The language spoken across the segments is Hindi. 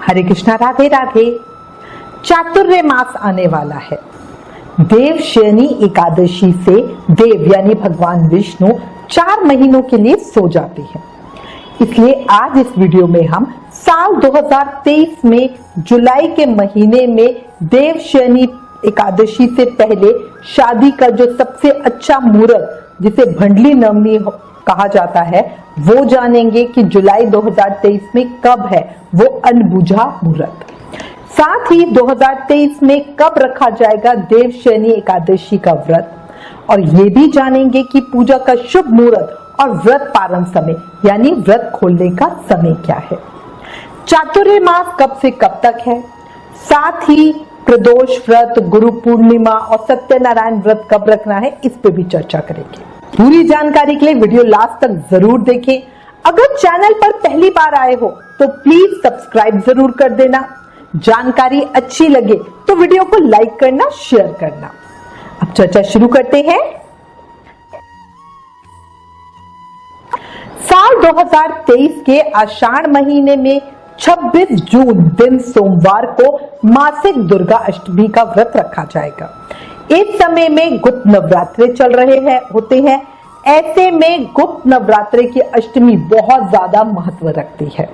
हरे कृष्णा, राधे राधे। चातुर्य मास आने वाला है। देवशयनी एकादशी से देव यानी भगवान विष्णु 4 महीनों के लिए सो जाते हैं। इसलिए आज इस वीडियो में हम साल 2023 में जुलाई के महीने में देवशयनी एकादशी से पहले शादी का जो सबसे अच्छा मुहूर्त, जिसे भंडली नवमी कहा जाता है, वो जानेंगे कि जुलाई 2023 में कब है वो अनबुझा मुहूर्त। साथ ही 2023 में कब रखा जाएगा देवशयनी एकादशी का व्रत, और ये भी जानेंगे कि पूजा का शुभ मुहूर्त और व्रत पारण समय यानी व्रत खोलने का समय क्या है। चातुर्य मास कब से कब तक है, साथ ही प्रदोष व्रत, गुरु पूर्णिमा और सत्यनारायण व्रत कब रखना है, इस पे भी चर्चा करेंगे। पूरी जानकारी के लिए वीडियो लास्ट तक जरूर देखें। अगर चैनल पर पहली बार आए हो तो प्लीज सब्सक्राइब जरूर कर देना। जानकारी अच्छी लगे तो वीडियो को लाइक करना, शेयर करना। अब चर्चा शुरू करते हैं। साल 2023 के आषाढ़ महीने में 26 जून दिन सोमवार को मासिक दुर्गा अष्टमी का व्रत रखा जाएगा। इस समय में गुप्त नवरात्रे चल रहे होते हैं। ऐसे में गुप्त नवरात्रे की अष्टमी बहुत ज्यादा महत्व रखती है।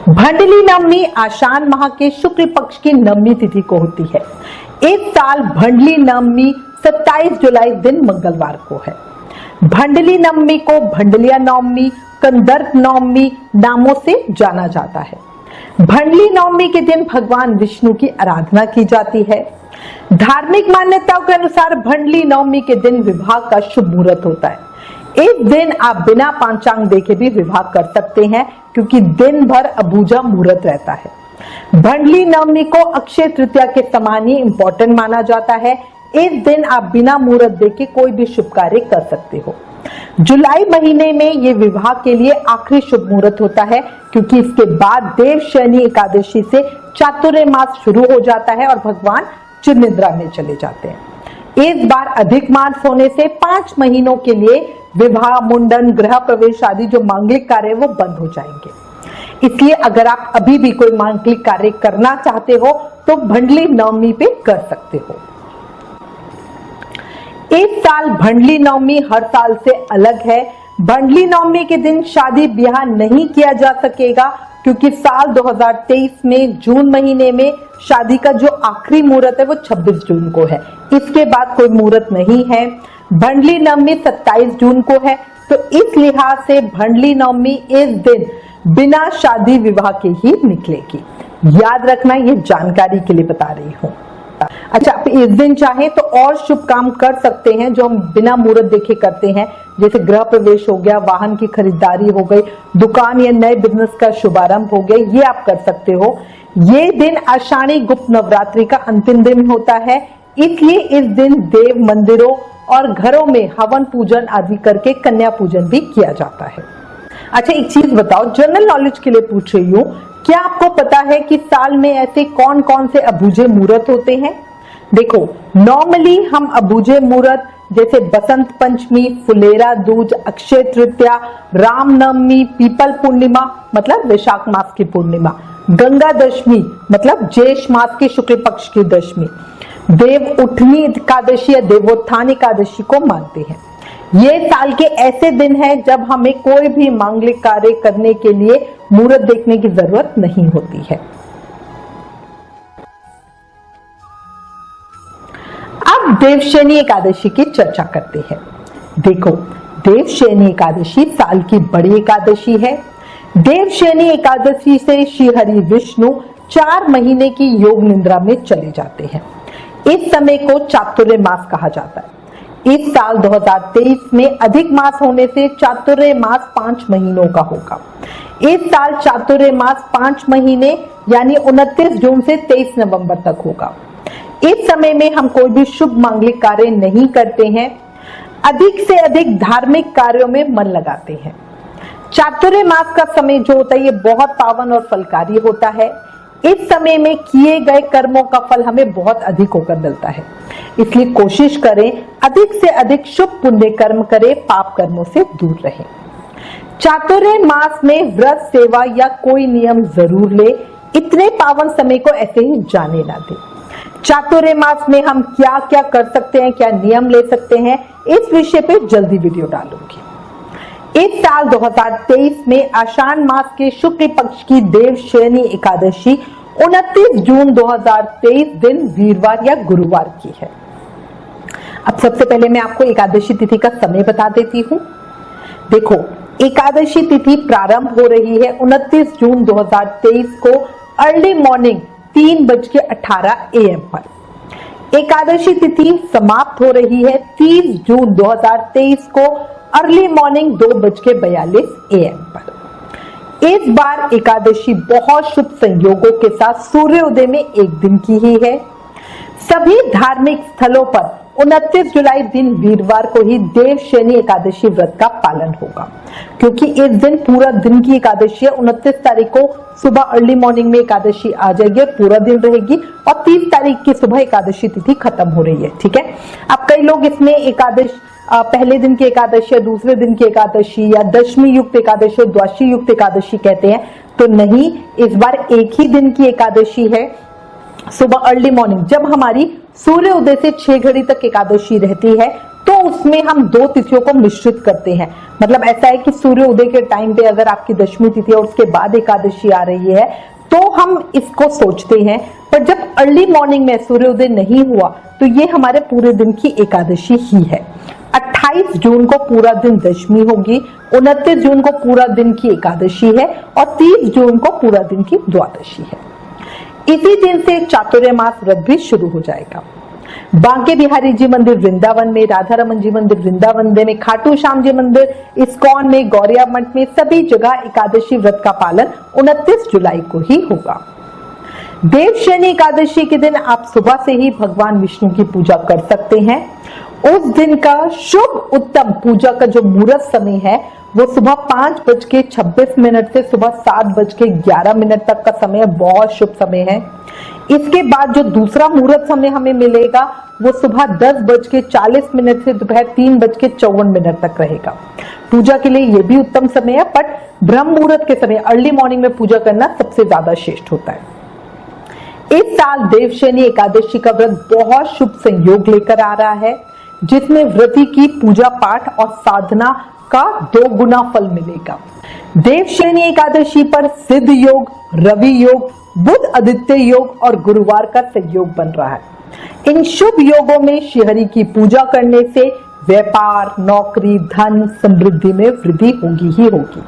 भंडली नवमी आषाढ़ माह के शुक्ल पक्ष की नवमी तिथि को होती है। इस साल भंडली नवमी 27 जुलाई दिन मंगलवार को है। भंडली नवमी को भंडलिया नवमी, कंदर्प नवमी नामों से जाना जाता है। भंडली नवमी के दिन भगवान विष्णु की आराधना की जाती है। धार्मिक मान्यताओं के अनुसार भंडली नवमी के दिन विवाह का शुभ मुहूर्त होता है। इस दिन आप बिना पंचांग देखे भी विवाह कर सकते हैं, क्योंकि दिन भर अबूझा मुहूर्त रहता है। भंडली नवमी को अक्षय तृतीया के समान ही इंपॉर्टेंट माना जाता है। इस दिन आप बिना मुहूर्त देखे कोई भी शुभ कार्य कर सकते हो। जुलाई महीने में ये विवाह के लिए आखिरी शुभ मुहूर्त होता है, क्योंकि इसके बाद देवशयनी एकादशी से चातुर्य मास शुरू हो जाता है और भगवान चिर निद्रा में चले जाते हैं। इस बार अधिक मास होने से 5 महीनों के लिए विवाह, मुंडन, गृह प्रवेश आदि जो मांगलिक कार्य वो बंद हो जाएंगे। इसलिए अगर आप अभी भी कोई मांगलिक कार्य करना चाहते हो तो भंडली नवमी पे कर सकते हो। इस साल भंडली नवमी हर साल से अलग है। भंडली नवमी के दिन शादी ब्याह नहीं किया जा सकेगा, क्योंकि साल 2023 में जून महीने में शादी का जो आखिरी मुहूर्त है वो 26 जून को है। इसके बाद कोई मुहूर्त नहीं है। भंडली नवमी 27 जून को है, तो इस लिहाज से भंडली नवमी इस दिन बिना शादी विवाह के ही निकलेगी। याद रखना, ये जानकारी के लिए बता रही हूँ। अच्छा, आप इस दिन चाहे तो और शुभ काम कर सकते हैं जो हम बिना मुहूर्त देखे करते हैं, जैसे गृह प्रवेश हो गया, वाहन की खरीदारी हो गई, दुकान या नए बिजनेस का शुभारंभ हो गया, ये आप कर सकते हो। ये दिन आषाढ़ी गुप्त नवरात्रि का अंतिम दिन होता है, इसलिए इस दिन देव मंदिरों और घरों में हवन पूजन आदि करके कन्या पूजन भी किया जाता है। अच्छा, एक चीज बताओ, जनरल नॉलेज के लिए पूछ रही हूँ, क्या आपको पता है कि साल में ऐसे कौन कौन से अबूझे मुहूर्त होते हैं? देखो, नॉर्मली हम अबूझे मुहूर्त जैसे बसंत पंचमी, फुलेरा दूज, अक्षय तृतीया, रामनवमी, पीपल पूर्णिमा मतलब वैशाख मास की पूर्णिमा, गंगा दशमी मतलब ज्येष्ठ मास की शुक्ल पक्ष की दशमी, देव उठनी एकादशी या देवोत्थान एकादशी को मानते हैं। ये साल के ऐसे दिन हैं जब हमें कोई भी मांगलिक कार्य करने के लिए मुहूर्त देखने की जरूरत नहीं होती है। अब देवशयनी एकादशी की चर्चा करते हैं। देखो, देवशयनी एकादशी साल की बड़ी एकादशी है। देवशयनी एकादशी से श्री हरि विष्णु 4 महीने की योग निद्रा में चले जाते हैं। इस समय को चातुर्य मास कहा जाता है। इस साल 2023 में अधिक मास होने से चातुर्य मास 5 महीनों का होगा। इस साल चातुर्य मास 5 महीने यानी 29 जून से 23 नवंबर तक होगा। इस समय में हम कोई भी शुभ मांगलिक कार्य नहीं करते हैं, अधिक से अधिक धार्मिक कार्यों में मन लगाते हैं। चातुर्य मास का समय जो होता है ये बहुत पावन और फलकारी होता है। इस समय में किए गए कर्मों का फल हमें बहुत अधिक होकर मिलता है, इसलिए कोशिश करें अधिक से अधिक शुभ पुण्य कर्म करें, पाप कर्मों से दूर रहें। चातुर्य मास में व्रत, सेवा या कोई नियम जरूर ले, इतने पावन समय को ऐसे ही जाने ना दे। चातुर्य मास में हम क्या क्या कर सकते हैं, क्या नियम ले सकते हैं, इस विषय पे जल्दी वीडियो डालूंगी। इस साल 2023 में आषाढ़ मास के शुक्ल पक्ष की देवशयनी एकादशी 29 जून 2023 दिन वीरवार या गुरुवार की है। अब सबसे पहले मैं आपको एकादशी तिथि का समय बता देती हूँ। देखो, एकादशी तिथि प्रारंभ हो रही है 29 जून 2023 को अर्ली मॉर्निंग 3:18 AM पर। एकादशी तिथि समाप्त हो रही है 30 जून 2023 को अर्ली मॉर्निंग 2:42 AM पर। इस बार एकादशी बहुत शुभ संयोगों के साथ सूर्योदय में एक दिन की ही है। सभी धार्मिक स्थलों पर 29 जुलाई दिन वीरवार को ही देवशयनी एकादशी व्रत का पालन होगा, क्योंकि इस दिन पूरा दिन की एकादशी है। 29 तारीख को सुबह अर्ली मॉर्निंग में एकादशी आ जाएगी, पूरा दिन रहेगी और 30 तारीख की सुबह एकादशी तिथि खत्म हो रही है। ठीक है। अब कई लोग इसमें एकादशी पहले दिन की एकादशी या दूसरे दिन की एकादशी या दशमी युक्त एकादशी और द्वादशी युक्त एकादशी कहते हैं, तो नहीं, इस बार एक ही दिन की एकादशी है। सुबह अर्ली मॉर्निंग जब हमारी सूर्य उदय से 6 घड़ी तक एकादशी रहती है, तो उसमें हम 2 तिथियों को मिश्रित करते हैं। मतलब ऐसा है कि सूर्य उदय के टाइम पे अगर आपकी दशमी तिथि और उसके बाद एकादशी आ रही है तो हम इसको सोचते हैं, पर जब अर्ली मॉर्निंग में सूर्योदय नहीं हुआ तो ये हमारे पूरे दिन की एकादशी ही है। 28 जून को पूरा दिन दशमी होगी, 29 जून को पूरा दिन की एकादशी है और 30 जून को पूरा दिन की द्वादशी है। इसी दिन से चातुर्य मास व्रत भी शुरू हो जाएगा। बांके बिहारी जी मंदिर वृंदावन में, राधा रमन जी मंदिर वृंदावन में, खाटू श्याम जी मंदिर इस्कॉन में, गौरिया मठ में, सभी जगह एकादशी व्रत का पालन 29 जुलाई को ही होगा। देवशयनी एकादशी के दिन आप सुबह से ही भगवान विष्णु की पूजा कर सकते हैं। उस दिन का शुभ उत्तम पूजा का जो मुहूर्त समय है वो सुबह 5:26 से सुबह 7:11 तक का समय बहुत शुभ समय है। इसके बाद जो दूसरा मुहूर्त समय हमें मिलेगा वो सुबह 10:40 से दोपहर 3:54 तक रहेगा। पूजा के लिए ये भी उत्तम समय है, बट ब्रह्म मुहूर्त के समय अर्ली मॉर्निंग में पूजा करना सबसे ज्यादा श्रेष्ठ होता है। इस साल देवशयनी एकादशी का व्रत बहुत शुभ संयोग लेकर आ रहा है, जिसमें व्रती की पूजा पाठ और साधना का 2 गुना फल मिलेगा। देवशयनी एकादशी पर सिद्ध योग, रवि योग, बुध आदित्य योग और गुरुवार का संयोग बन रहा है। इन शुभ योगों में श्रीहरि की पूजा करने से व्यापार, नौकरी, धन, समृद्धि में वृद्धि होगी ही होगी।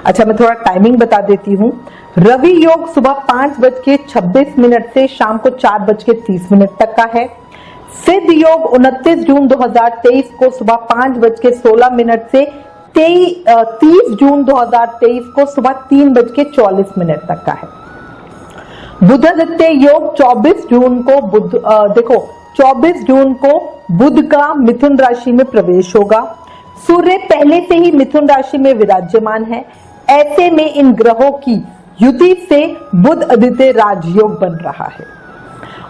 अच्छा, मैं थोड़ा टाइमिंग बता देती हूँ। रवि योग सुबह 5:26 से शाम को 4:30 तक का है। सिद्ध योग 29 जून 2023 को सुबह 5:16 से 30 जून 2023 को सुबह 3:44 तक का है। बुधादित्य योग 24 जून को 24 जून को बुध का मिथुन राशि में प्रवेश होगा। सूर्य पहले से ही मिथुन राशि में विराजमान है। ऐसे में इन ग्रहों की युति से बुध आदित्य राजयोग बन रहा है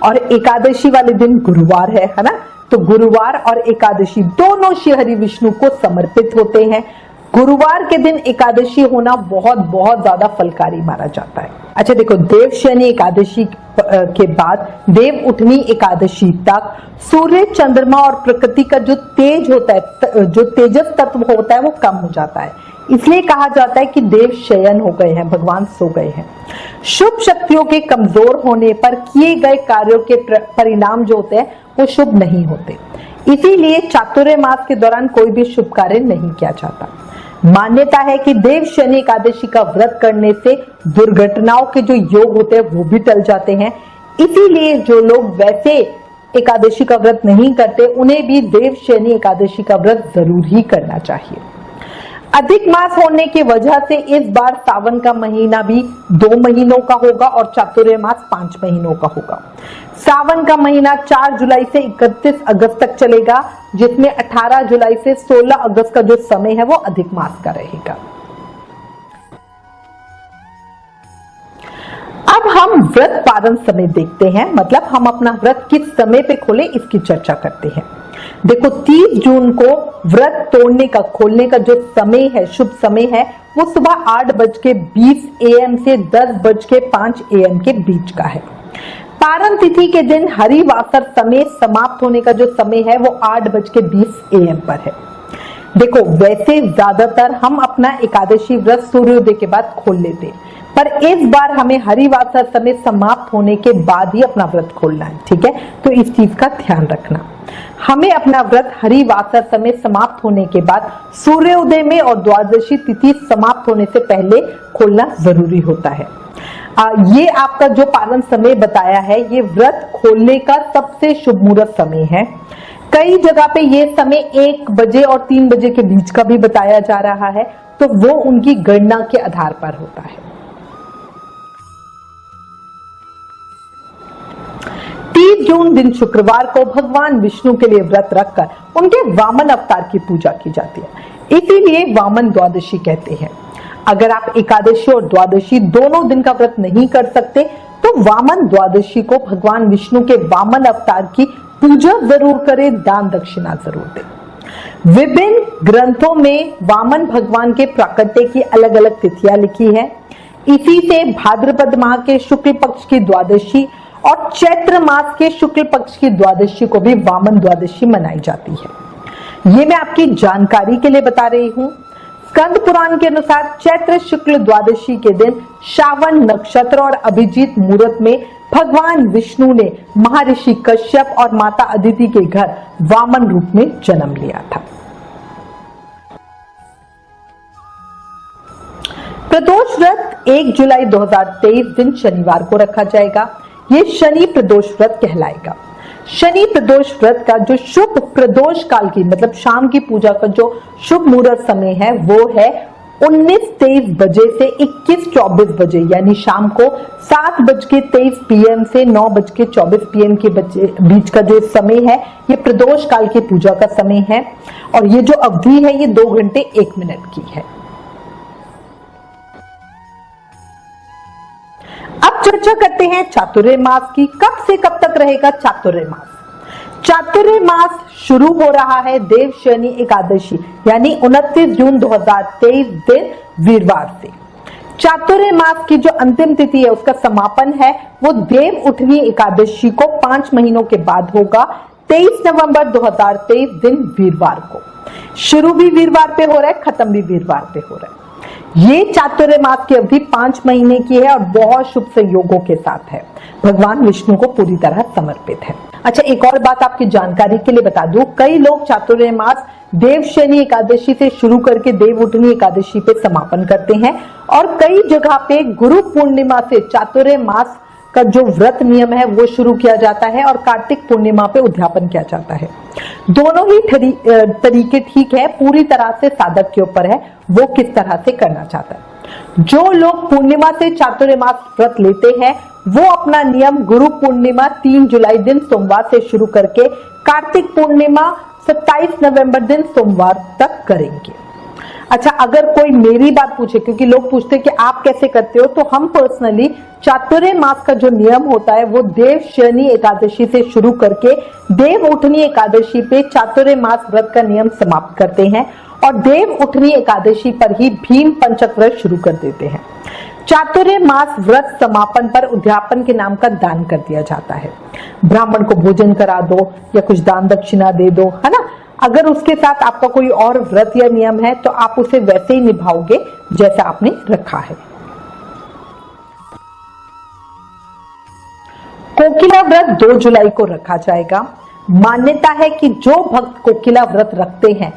और एकादशी वाले दिन गुरुवार है ना। तो गुरुवार और एकादशी दोनों श्रीहरि विष्णु को समर्पित होते हैं। गुरुवार के दिन एकादशी होना बहुत बहुत ज्यादा फलकारी माना जाता है। अच्छा देखो, देवशयनी एकादशी के बाद देव उठनी एकादशी तक सूर्य, चंद्रमा और प्रकृति का जो तेज होता है, जो तेजस तत्व होता है, वो कम हो जाता है। इसलिए कहा जाता है कि देव शयन हो गए हैं, भगवान सो गए हैं। शुभ शक्तियों के कमजोर होने पर किए गए कार्यों के परिणाम जो होते हैं वो शुभ नहीं होते। इसीलिए चातुर्य मास के दौरान कोई भी शुभ कार्य नहीं किया जाता। मान्यता है कि देवशयनी एकादशी का व्रत करने से दुर्घटनाओं के जो योग होते हैं वो भी टल जाते हैं। इसीलिए जो लोग वैसे एकादशी का व्रत नहीं करते, उन्हें भी देवशयनी एकादशी का व्रत जरूर ही करना चाहिए। अधिक मास होने की वजह से इस बार सावन का महीना भी 2 महीनों का होगा और चातुर्य मास 5 महीनों का होगा। सावन का महीना 4 जुलाई से 31 अगस्त तक चलेगा, जिसमें 18 जुलाई से 16 अगस्त का जो समय है वो अधिक मास का रहेगा। अब हम व्रत पारण समय देखते हैं, मतलब हम अपना व्रत किस समय पे खोले इसकी चर्चा करते हैं। देखो 30 जून को व्रत तोड़ने का, खोलने का जो समय है, शुभ समय है, वो सुबह 8:20 AM से 10:05 AM के बीच का है। पारण तिथि के दिन हरिवासर समय समाप्त होने का जो समय है वो 8:20 AM पर है। देखो वैसे ज्यादातर हम अपना एकादशी व्रत सूर्योदय के बाद खोल लेते, पर इस बार हमें हरिवासर समय समाप्त होने के बाद ही अपना व्रत खोलना है, ठीक है। तो इस चीज का ध्यान रखना, हमें अपना व्रत हरिवासर समय समाप्त होने के बाद सूर्योदय में और द्वादशी तिथि समाप्त होने से पहले खोलना जरूरी होता है। ये आपका जो पारण समय बताया है, ये व्रत खोलने का सबसे शुभ मुहूर्त समय है। कई जगह पे ये समय 1 बजे और 3 बजे के बीच का भी बताया जा रहा है, तो वो उनकी गणना के आधार पर होता है। 30 जून दिन शुक्रवार को भगवान विष्णु के लिए व्रत रखकर उनके वामन अवतार की पूजा की जाती है, इसीलिए वामन द्वादशी कहते हैं। अगर आप एकादशी और द्वादशी दोनों दिन का व्रत नहीं कर सकते तो वामन द्वादशी को भगवान विष्णु के वामन अवतार की पूजा जरूर करें, दान दक्षिणा जरूर दें। विभिन्न ग्रंथों में वामन भगवान के प्राकट्य की अलग अलग तिथियां लिखी है। इसी से भाद्रपद माह के शुक्ल पक्ष की द्वादशी और चैत्र मास के शुक्ल पक्ष की द्वादशी को भी वामन द्वादशी मनाई जाती है। ये मैं आपकी जानकारी के लिए बता रही हूं। स्कंद पुराण के अनुसार चैत्र शुक्ल द्वादशी के दिन श्रावण नक्षत्र और अभिजीत मुहूर्त में भगवान विष्णु ने महर्षि कश्यप और माता अदिति के घर वामन रूप में जन्म लिया था। प्रदोष व्रत 1 जुलाई 2023 दिन शनिवार को रखा जाएगा। ये शनि प्रदोष व्रत कहलाएगा। शनि प्रदोष व्रत का जो शुभ प्रदोष काल की मतलब शाम की पूजा का जो शुभ मुहूर्त समय है वो है 19:23 बजे से 21:24 बजे, यानी शाम को 7:23 PM से 9:24 PM के बीच का जो समय है ये प्रदोष काल की पूजा का समय है। और ये जो अवधि है ये 2 घंटे 1 मिनट की है। अब चर्चा करते हैं चातुर्य मास की। कब से कब तक रहेगा चातुर्य मास? चातुर्य मास शुरू हो रहा है देव शनि एकादशी यानी 29 जून 2023 दिन वीरवार से। चातुर्य मास की जो अंतिम तिथि है उसका समापन है वो देव उठनी एकादशी को 5 महीनों के बाद होगा, 23 नवंबर 2023 दिन वीरवार को। शुरू भी वीरवार पे हो रहा है, खत्म भी वीरवार पे हो रहा है। ये चातुर्य मास की अवधि 5 महीने की है और बहुत शुभ संयोगों के साथ है। भगवान विष्णु को पूरी तरह समर्पित है। अच्छा, एक और बात आपकी जानकारी के लिए बता दूं, कई लोग चातुर्य मास देव शनि एकादशी से शुरू करके देव उठनी एकादशी पे समापन करते हैं और कई जगह पे गुरु पूर्णिमा से चातुर्य मास का जो व्रत नियम है वो शुरू किया जाता है और कार्तिक पूर्णिमा पे उद्यापन किया जाता है। दोनों ही तरीके ठीक है, पूरी तरह से साधक के ऊपर है वो किस तरह से करना चाहता है। जो लोग पूर्णिमा से चातुर्य मास व्रत लेते हैं वो अपना नियम गुरु पूर्णिमा 3 जुलाई दिन सोमवार से शुरू करके कार्तिक पूर्णिमा 27 नवंबर दिन सोमवार तक करेंगे। अच्छा, अगर कोई मेरी बात पूछे, क्योंकि लोग पूछते हैं कि आप कैसे करते हो, तो हम पर्सनली चातुर्य मास का जो नियम होता है वो देव शनि एकादशी से शुरू करके देव उठनी एकादशी पे चातुर्य मास व्रत का नियम समाप्त करते हैं और देव उठनी एकादशी पर ही भीम पंचक व्रत शुरू कर देते हैं। चातुर्य मास व्रत समापन पर उद्यापन के नाम का दान कर दिया जाता है। ब्राह्मण को भोजन करा दो या कुछ दान दक्षिणा दे दो, है ना। अगर उसके साथ आपका कोई और व्रत या नियम है तो आप उसे वैसे ही निभाओगे जैसा आपने रखा है। कोकिला व्रत 2 जुलाई को रखा जाएगा। मान्यता है कि जो भक्त कोकिला व्रत रखते हैं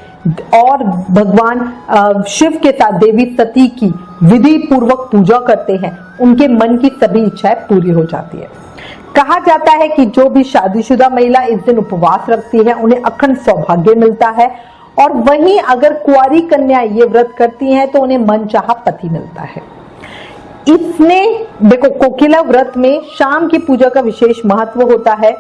और भगवान शिव के साथ देवी सती की विधि पूर्वक पूजा करते हैं उनके मन की सभी इच्छाएं पूरी हो जाती है। कहा जाता है कि जो भी शादीशुदा महिला इस दिन उपवास रखती है उन्हें अखंड सौभाग्य मिलता है और वहीं अगर कुंवारी कन्या ये व्रत करती हैं तो उन्हें मनचाहा पति मिलता है। इसमें देखो, कोकिला व्रत में शाम की पूजा का विशेष महत्व होता है।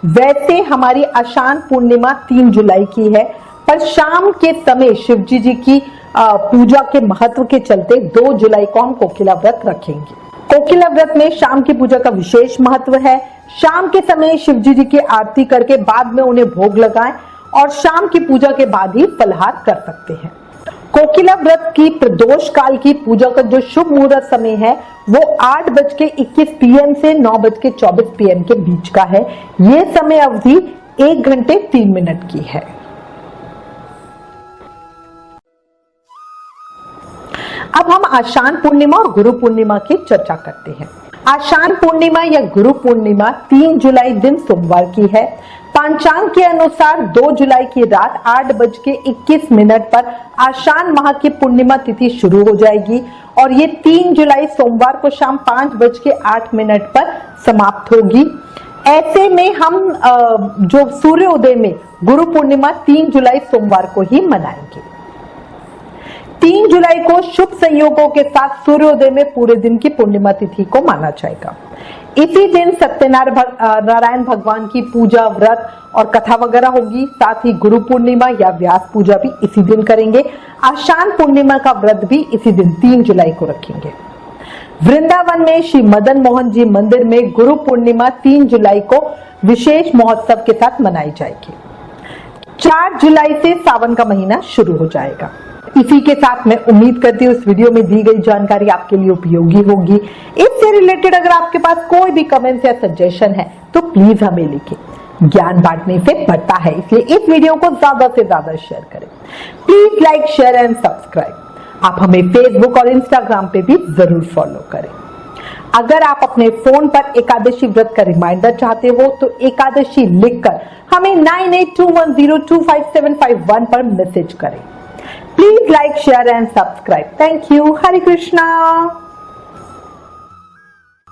वैसे हमारी आषाढ़ पूर्णिमा 3 जुलाई की है, पर शाम के समय शिवजी जी की पूजा के महत्व के चलते 2 जुलाई को हम कोकिला व्रत रखेंगे। कोकिला व्रत में शाम की पूजा का विशेष महत्व है। शाम के समय शिवजी जी की आरती करके बाद में उन्हें भोग लगाएं और शाम की पूजा के बाद ही फलाहार कर सकते हैं। कोकिला व्रत की प्रदोष काल की पूजा का जो शुभ मुहूर्त समय है वो 8:21 PM से 9:24 PM के बीच का है। ये समय अवधि 1 घंटे 3 मिनट की है। अब हम आषाढ़ पूर्णिमा और गुरु पूर्णिमा की चर्चा करते हैं। आषाढ़ पूर्णिमा या गुरु पूर्णिमा 3 जुलाई दिन सोमवार की है। पंचांग के अनुसार 2 जुलाई की रात 8:21 पर आषाढ़ माह की पूर्णिमा तिथि शुरू हो जाएगी और ये 3 जुलाई सोमवार को शाम 5:08 पर समाप्त होगी। ऐसे में हम जो सूर्योदय में गुरु पूर्णिमा 3 जुलाई सोमवार को ही मनाएंगे। 3 जुलाई को शुभ संयोगों के साथ सूर्योदय में पूरे दिन की पूर्णिमा तिथि को माना जाएगा। इसी दिन सत्यनारायण भगवान की पूजा, व्रत और कथा वगैरह होगी। साथ ही गुरु पूर्णिमा या व्यास पूजा भी इसी दिन करेंगे। आषाढ़ पूर्णिमा का व्रत भी इसी दिन 3 जुलाई को रखेंगे। वृंदावन में श्री मदन मोहन जी मंदिर में गुरु पूर्णिमा 3 जुलाई को विशेष महोत्सव के साथ मनाई जाएगी। 4 जुलाई से सावन का महीना शुरू हो जाएगा। इसी के साथ मैं उम्मीद करती हूँ इस वीडियो में दी गई जानकारी आपके लिए उपयोगी होगी। इससे रिलेटेड अगर आपके पास कोई भी कमेंट्स या सजेशन है तो प्लीज हमें लिखें। ज्ञान बांटने से बढ़ता है, इसलिए इस वीडियो को ज्यादा से ज्यादा शेयर करें। Please like, share and subscribe. आप हमें फेसबुक और इंस्टाग्राम पे भी जरूर फॉलो करें। अगर आप अपने फोन पर एकादशी व्रत का रिमाइंडर चाहते हो तो एकादशी लिखकर हमें 9821025751 पर मैसेज करें। Please like, share and subscribe. Thank you. Hare Krishna.